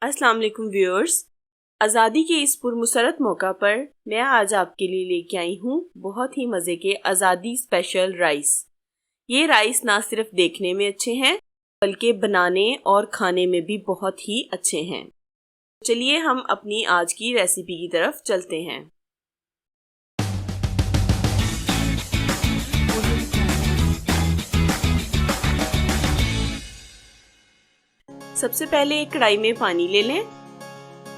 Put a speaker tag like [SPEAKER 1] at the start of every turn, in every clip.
[SPEAKER 1] अस्सलाम वालेकुम व्यूअर्स। आज़ादी के इस पुरमसरत मौका पर मैं आज आपके लिए लेके आई हूँ बहुत ही मज़े के आज़ादी स्पेशल राइस। ये राइस ना सिर्फ देखने में अच्छे हैं बल्कि बनाने और खाने में भी बहुत ही अच्छे हैं। चलिए हम अपनी आज की रेसिपी की तरफ चलते हैं। सबसे पहले एक कढ़ाई में पानी ले लें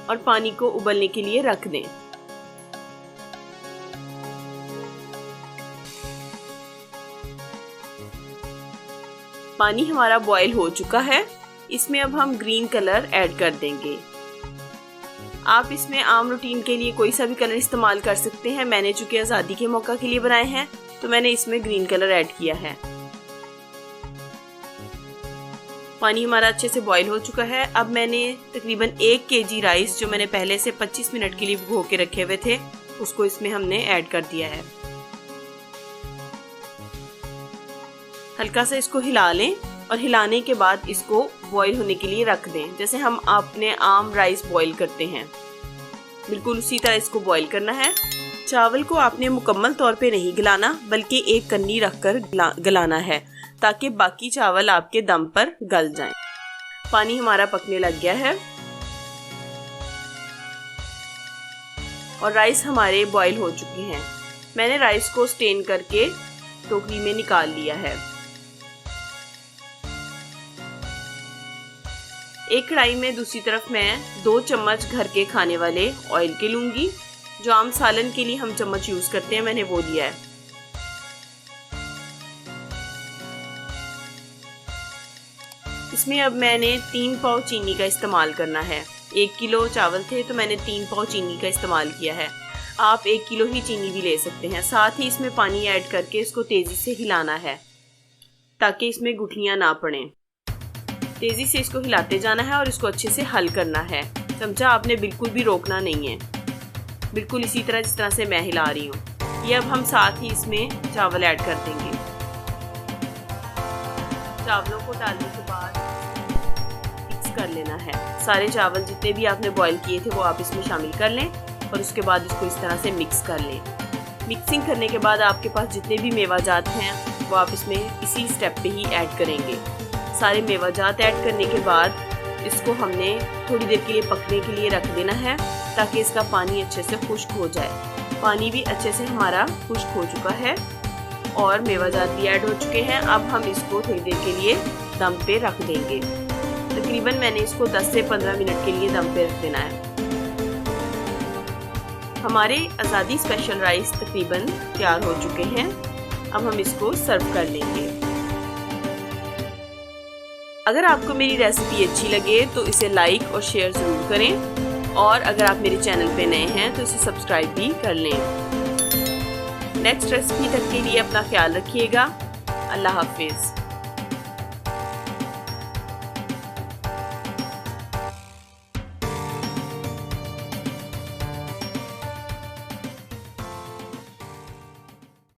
[SPEAKER 1] और पानी को उबलने के लिए रख दें। पानी हमारा बॉईल हो चुका है। इसमें अब हम ग्रीन कलर ऐड कर देंगे। आप इसमें आम रूटीन के लिए कोई सा भी कलर इस्तेमाल कर सकते हैं। मैंने चूंकि आज़ादी के मौका के लिए बनाए हैं तो मैंने इसमें ग्रीन कलर ऐड किया है। पानी हमारा अच्छे से बॉईल हो चुका है। अब मैंने तकरीबन 1 केजी राइस जो मैंने पहले से 25 मिनट के लिए भिगो के रखे हुए थे उसको इसमें हमने ऐड कर दिया है। हल्का सा इसको हिला लें और हिलाने के बाद इसको बॉईल होने के लिए रख दें, जैसे हम अपने आम राइस बॉईल करते हैं। बिल्कुल उसी तरह इसको बॉईल करना है। चावल को आपने मुकम्मल तौर पे नहीं गलाना बल्कि एक कन्नी रखकर गलाना है ताकि बाकी चावल आपके दम पर गल जाएं। पानी हमारा पकने लग गया है और राइस हमारे बॉईल हो चुके हैं। मैंने राइस को स्टेन करके टोकरी में निकाल लिया है। एक कढ़ाई में दूसरी तरफ मैं 2 चम्मच घर के खाने वाले ऑयल के लूंगी। जो आम सालन के लिए हम चम्मच यूज करते हैं मैंने वो लिया है। इसमें अब मैंने 3 पाव चीनी का इस्तेमाल करना है। 1 किलो चावल थे तो मैंने 3 पाव चीनी का इस्तेमाल किया है। आप 1 किलो ही चीनी भी ले सकते हैं। साथ ही इसमें पानी ऐड करके इसको तेजी से हिलाना है ताकि इसमें गुठलियां ना पड़े। तेजी से इसको हिलाते जाना है और इसको अच्छे से हल करना है। चमचा आपने बिल्कुल भी रोकना नहीं है, बिल्कुल इसी तरह जिस तरह से मैं हिला रही हूँ। ये अब हम साथ ही इसमें चावल ऐड कर देंगे। चावलों को डालने के बाद मिक्स कर लेना है। सारे चावल जितने भी आपने बॉईल किए थे वो आप इसमें शामिल कर लें और उसके बाद इसको इस तरह से मिक्स कर लें। मिक्सिंग करने के बाद आपके पास जितने भी मेवाजात हैं वो आप इसमें इसी स्टेप पे ही ऐड करेंगे। सारे मेवाजात ऐड करने के बाद इसको हमने थोड़ी देर के लिए पकने के लिए रख देना है ताकि इसका पानी अच्छे से खुश्क हो जाए। पानी भी अच्छे से हमारा खुश्क हो चुका है और मेवाजात भी ऐड हो चुके हैं। अब हम इसको थोड़ी देर के लिए दम पे रख देंगे। तकरीबन मैंने इसको 10 से 15 मिनट के लिए दम पे रख देना है। हमारे आज़ादी स्पेशल राइस तकरीबन तैयार हो चुके हैं। अब हम इसको सर्व कर लेंगे। अगर आपको मेरी रेसिपी अच्छी लगे तो इसे लाइक और शेयर ज़रूर करें और अगर आप मेरे चैनल पे नए हैं तो इसे सब्सक्राइब भी कर लें। नेक्स्ट रेसिपी तक के लिए अपना ख्याल रखिएगा। अल्लाह हाफिज़।